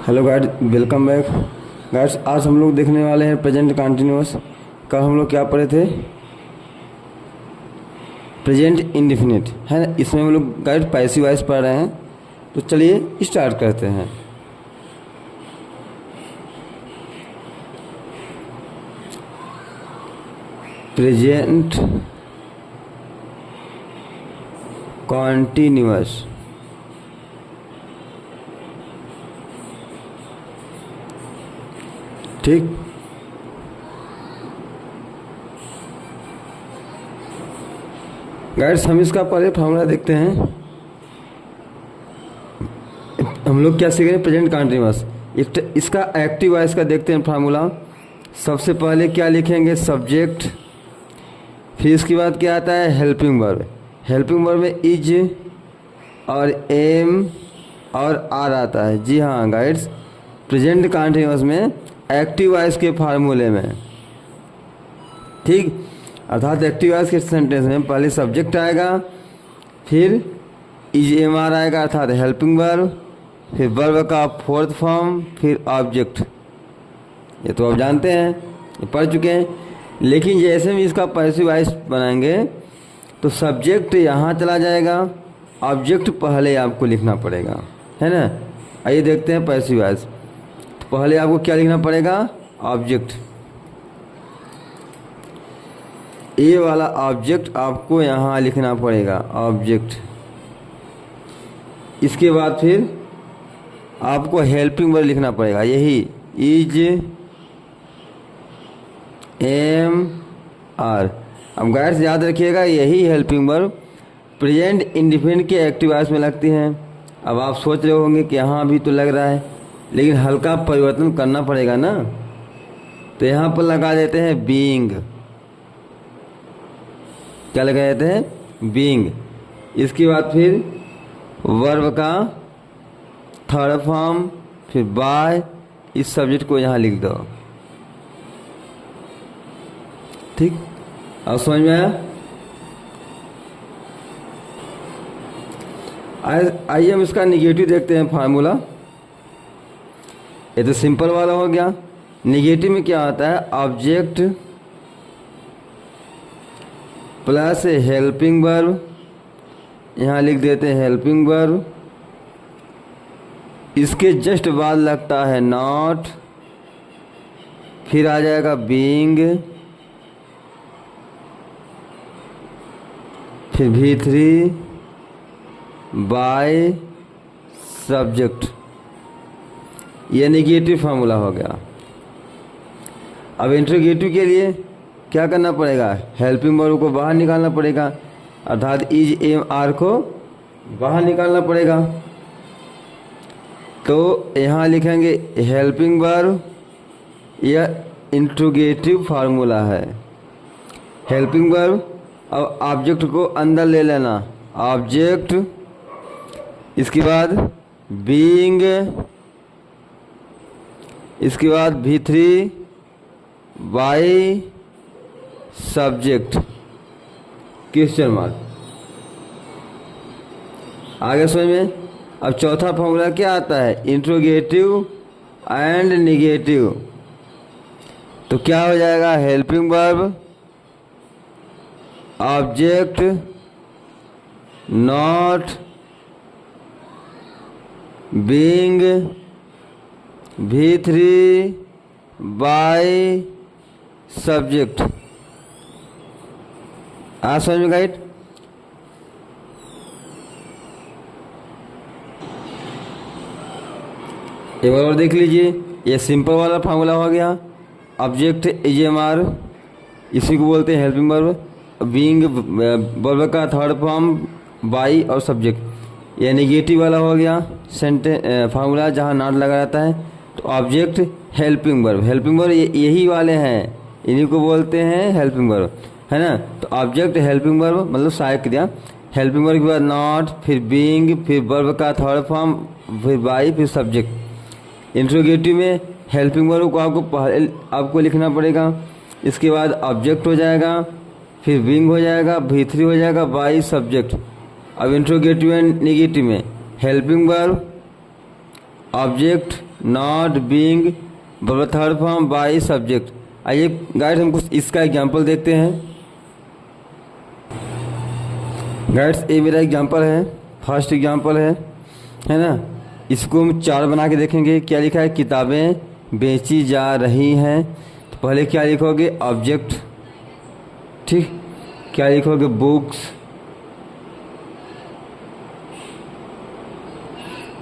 Hello guide, welcome back. Guides, आज हम लोग देखने वाले हैं प्रेजेंट कंटिन्यूअस। कल हम लोग क्या पढ़े थे? प्रेजेंट इंडेफिनिट है ना। इसमें हम लोग गाइड पैसिव वॉइस पढ़ रहे हैं, तो चलिए स्टार्ट करते हैं। Present continuous. ठीक, गाइड्स हम इसका पहले फॉर्मूला देखते हैं। हम लोग क्या सीख रहे हैं? Present continuous. इसका एक्टिव वॉइस का देखते हैं फॉर्मूला। सबसे पहले क्या लिखेंगे? सब्जेक्ट, फिर इसके बाद क्या आता है? Helping verb. हेल्पिंग वर्ब में इज और एम और आर आता है। जी हाँ गाइड्स, प्रेजेंट कंटिन्यूअस में एक्टिव वॉइस के फार्मूले में, ठीक, अर्थात एक्टिव वॉइस के सेंटेंस में पहले सब्जेक्ट आएगा, फिर इज एम आर आएगा अर्थात हेल्पिंग वर्ब, फिर वर्ब का फोर्थ फॉर्म, फिर ऑब्जेक्ट। ये तो आप जानते हैं, ये पढ़ चुके हैं। लेकिन जैसे भी इसका पैसिव वॉइस बनाएंगे तो सब्जेक्ट यहाँ चला जाएगा, ऑब्जेक्ट पहले आपको लिखना पड़ेगा, है ना। आइए देखते हैं पैसिव वॉइस। तो पहले आपको क्या लिखना पड़ेगा? ऑब्जेक्ट। ये वाला ऑब्जेक्ट आपको यहाँ लिखना पड़ेगा, ऑब्जेक्ट। इसके बाद फिर आपको हेल्पिंग वर्ब लिखना पड़ेगा, यही इज एम आर। अब गाइड्स याद रखिएगा, यही हेल्पिंग वर्ब प्रेजेंट इंडेफिनिट के एक्टिव वॉइस में लगती हैं। अब आप सोच रहे होंगे कि यहाँ भी तो लग रहा है, लेकिन हल्का परिवर्तन करना पड़ेगा ना। तो यहाँ पर लगा देते हैं बीइंग। क्या लगा देते हैं? बीइंग। इसके बाद फिर वर्ब का थर्ड फॉर्म, फिर बाय। इस सब्जेक्ट को यहाँ लिख दो, ठीक। अब समझ में आया? आइए हम इसका निगेटिव देखते हैं फार्मूला। ये तो सिंपल वाला हो गया। निगेटिव में क्या आता है? Object plus helping verb. यहाँ लिख देते हैं हेल्पिंग वर्ब। इसके जस्ट बाद लगता है नॉट, फिर आ जाएगा बीइंग, फिर V3 बाय सब्जेक्ट। ये नेगेटिव फार्मूला हो गया। अब इंट्रोगेटिव के लिए क्या करना पड़ेगा? हेल्पिंग वर्ब को बाहर निकालना पड़ेगा, अर्थात इज एम आर को बाहर निकालना पड़ेगा। तो यहाँ लिखेंगे हेल्पिंग वर्ब। यह इंट्रोगेटिव फार्मूला है, हेल्पिंग वर्ब। अब ऑब्जेक्ट को अंदर ले लेना, ऑब्जेक्ट। इसके बाद बीइंग, इसके बाद V3 by subject, question mark. आगे समझ में? अब चौथा फॉर्मूला क्या आता है? Interrogative and negative. तो क्या हो जाएगा? Helping verb, object, not, being, V3 by subject. आ समझ में गाइड? एक बार और देख लीजिए। ये सिंपल वाला फार्मूला हो गया। ऑब्जेक्ट इज एम आर, इसी को बोलते हैं हेल्पिंग वर्ब। बीइंग वर्ब का थर्ड फॉर्म, बाई और सब्जेक्ट। ये नेगेटिव वाला हो गया सेंटेंस फार्मूला, जहाँ नॉट लगा रहता है। तो object helping verb, helping verb यही वाले हैं, इन्हीं को बोलते हैं हेल्पिंग वर्ब, है ना। तो ऑब्जेक्ट हेल्पिंग वर्ब मतलब सहायक क्रिया। हेल्पिंग वर्ब के बाद नॉट, फिर बीइंग, फिर वर्ब का थर्ड फॉर्म, फिर बाई, फिर सब्जेक्ट। इंट्रोगेटिव में हेल्पिंग वर्ब को आपको लिखना पड़ेगा। इसके बाद ऑब्जेक्ट हो जाएगा, फिर बीइंग हो जाएगा, V3 हो जाएगा बाई सब्जेक्ट। अब इंट्रोगेटिव एंड नेगेटिव में helping verb, object, not being third form by subject. आइए गाइड्स हम कुछ इसका एग्जांपल देखते हैं। गाइड्स ये मेरा एग्जांपल है, फर्स्ट एग्जांपल है ना। इसको हम 4 बना के देखेंगे। क्या लिखा है, किताबें बेची जा रही हैं। तो पहले क्या लिखोगे, ऑब्जेक्ट, ठीक। क्या लिखोगे, बुक्स।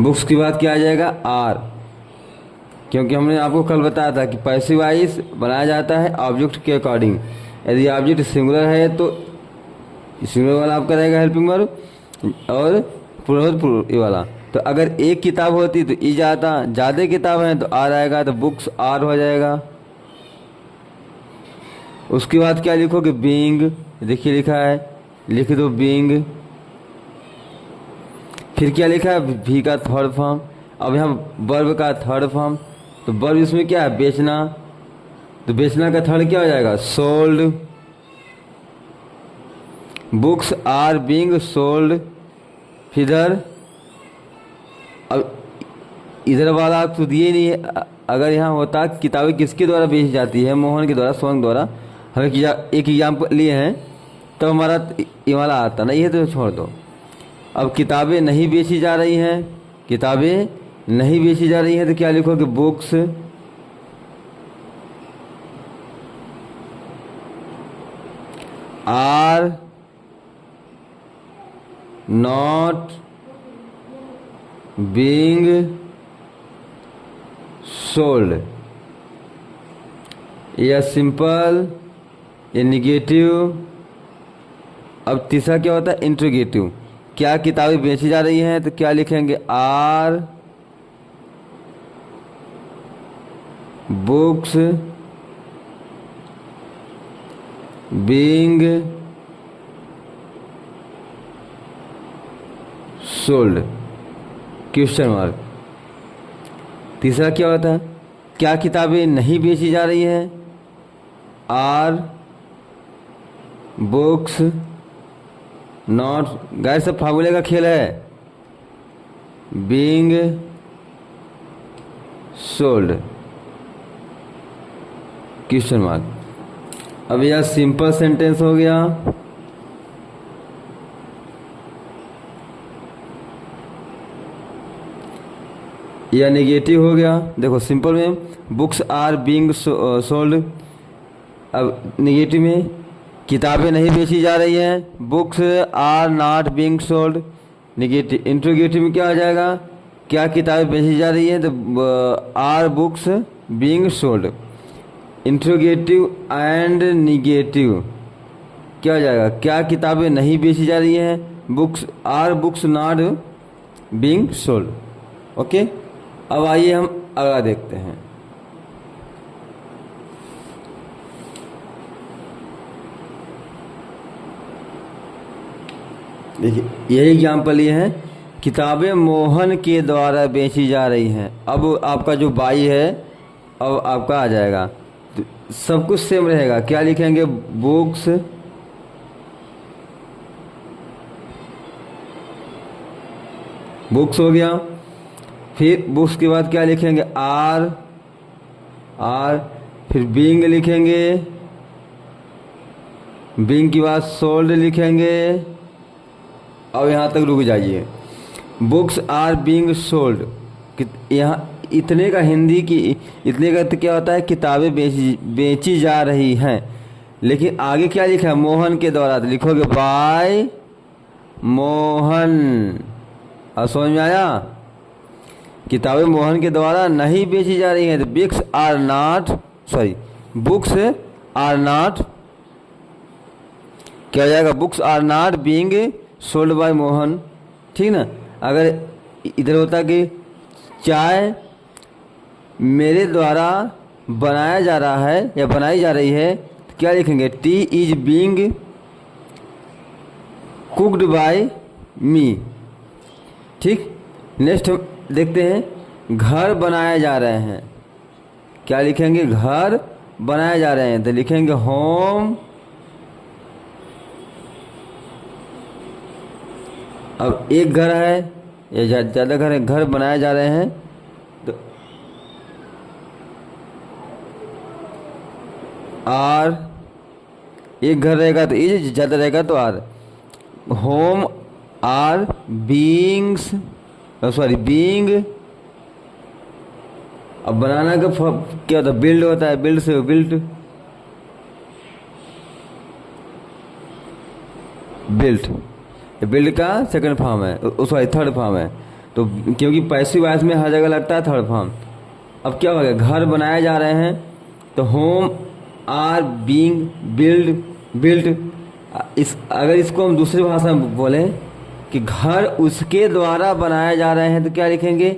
बुक्स के बाद क्या आ जाएगा, आर, क्योंकि हमने आपको कल बताया था कि पैसिव वॉइस बनाया जाता है ऑब्जेक्ट के अकॉर्डिंग। यदि ऑब्जेक्ट सिंगुलर है तो सिंगुलर वाला आपका रहेगा हेल्पिंग वर्ब, और प्लूरल ये वाला। तो अगर एक किताब होती तो ई जाता, ज़्यादा किताब है तो आर आएगा, तो बुक्स आर हो जाएगा। उसके बाद क्या लिखोगे, बीइंग। देखिए लिखा है, लिख दो बीइंग। फिर क्या लिखा है, भी का थर्ड फॉर्म। अब यहाँ वर्ब का थर्ड फॉर्म, तो वर्ब इसमें क्या है, बेचना। तो बेचना का थर्ड क्या हो जाएगा, sold. Books are being sold. फिर अब इधर वाला तो दिए नहीं है। अगर यहाँ होता किताबें किसके द्वारा बेची जाती है, मोहन के द्वारा, सोहन द्वारा, हमें एक एग्जाम्पल लिए हैं तो हमारा ये वाला आता ना, ये तो छोड़ दो। अब किताबें नहीं बेची जा रही हैं, किताबें नहीं बेची जा रही हैं, तो क्या लिखोगे, books are not being sold. या सिंपल, या निगेटिव। अब तीसरा क्या होता है, इंट्रोगेटिव। क्या किताबें बेची जा रही हैं, तो क्या लिखेंगे, are books being sold, question mark. तीसरा क्या होता है, क्या किताबें नहीं बेची जा रही हैं, आर बुक्स नॉट। गाइस सब फार्मूले का खेल है, बीइंग सोल्ड, क्वेश्चन मार्क। अब यह सिंपल सेंटेंस हो गया। यह नेगेटिव हो गया। देखो सिंपल में बुक्स आर बीइंग सोल्ड। अब नेगेटिव में किताबें नहीं बेची जा रही हैं, books are not being sold, negative. Interrogative में क्या हो जाएगा, क्या किताबें बेची जा रही हैं, तो are books being sold. Interrogative and negative क्या हो जाएगा, क्या किताबें नहीं बेची जा रही हैं, books are books not being sold. Okay, अब आइए हम अगला देखते हैं। देखिए यही एग्जाम्पल ये है, किताबें मोहन के द्वारा बेची जा रही हैं। अब आपका जो बाई है अब आपका आ जाएगा, तो सब कुछ सेम रहेगा। क्या लिखेंगे, बुक्स बुक्स हो गया। फिर बुक्स के बाद क्या लिखेंगे, आर आर। फिर बीइंग लिखेंगे, बीइंग के बाद सोल्ड लिखेंगे। अब यहाँ तक रुक जाइए, बुक्स आर बीइंग सोल्ड। यहाँ इतने का हिंदी की इतने का तो क्या होता है, किताबें बेची जा रही हैं। लेकिन आगे क्या लिखा है, मोहन के द्वारा, तो लिखोगे बाय मोहन। अब समझ में आया, किताबें मोहन के द्वारा नहीं बेची जा रही हैं, तो books are not books are not क्या हो जाएगा, books are not being sold by Mohan. ठीक ना। अगर इधर होता कि चाय मेरे द्वारा बनाया जा रहा है या बनाई जा रही है, तो क्या लिखेंगे, tea is being cooked by me. ठीक। नेक्स्ट हम देखते हैं, घर बनाए जा रहे हैं। क्या लिखेंगे, घर बनाए जा रहे हैं, तो लिखेंगे होम। अब एक घर है या ज़्यादा घर है, घर बनाए जा रहे हैं, तो आर, एक घर रहेगा तो इज, ज़्यादा रहेगा तो are. Home are beings, sorry being, अब बनाना का क्या होता है, बिल्ड होता है, बिल्ड से बिल्ट, बिल्ट, बिल्ड का सेकंड फॉर्म है, सॉरी थर्ड फॉर्म है। तो क्योंकि पैसिव वॉइस में हर जगह लगता है थर्ड फॉर्म। अब क्या हो गया, घर बनाए जा रहे हैं तो home are being build, built. अगर इसको हम दूसरी भाषा में बोलें कि घर उसके द्वारा बनाए जा रहे हैं तो क्या लिखेंगे,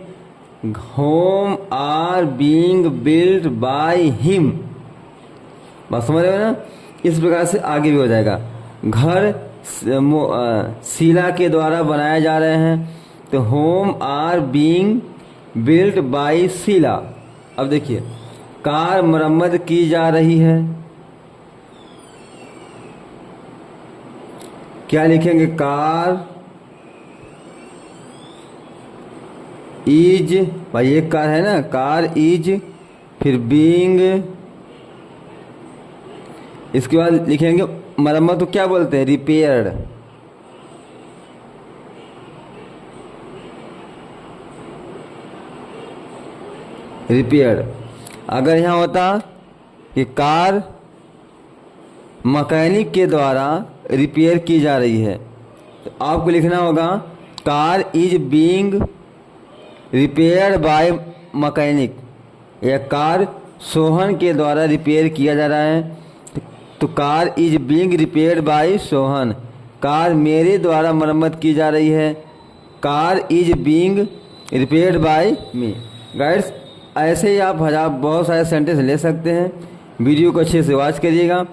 home are being built by him. बात समझ रहे हो ना। इस प्रकार से आगे भी हो जाएगा। घर शीला के द्वारा बनाए जा रहे हैं तो home are being built by Sheela. अब देखिए, कार मरम्मत की जा रही है, क्या लिखेंगे, कार इज, भाई एक कार है ना, कार इज, फिर बीइंग, इसके बाद लिखेंगे मरम्मत को क्या बोलते हैं, रिपेयर्ड। रिपेयर्ड। अगर यहाँ होता कि कार मैकेनिक के द्वारा रिपेयर की जा रही है तो आपको लिखना होगा car is being repaired bye mechanic, या कार सोहन के द्वारा रिपेयर किया जा रहा है तो car is being repaired bye Sohan. Car मेरे द्वारा मरम्मत की जा रही है, car is being repaired bye me. Guides, ऐसे ही आप बहुत सारे सेंटेंस ले सकते हैं। वीडियो को अच्छे से वॉच करिएगा।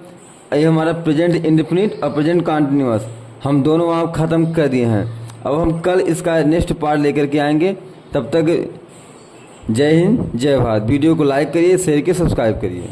ये हमारा प्रेजेंट इंडेफिनिट और प्रेजेंट कॉन्टिन्यूअस हम दोनों आप ख़त्म कर दिए हैं। अब हम कल इसका नेक्स्ट पार्ट लेकर के आएंगे। तब तक जय हिंद, जय भारत। वीडियो को लाइक करिए, शेयर करिए, सब्सक्राइब करिए।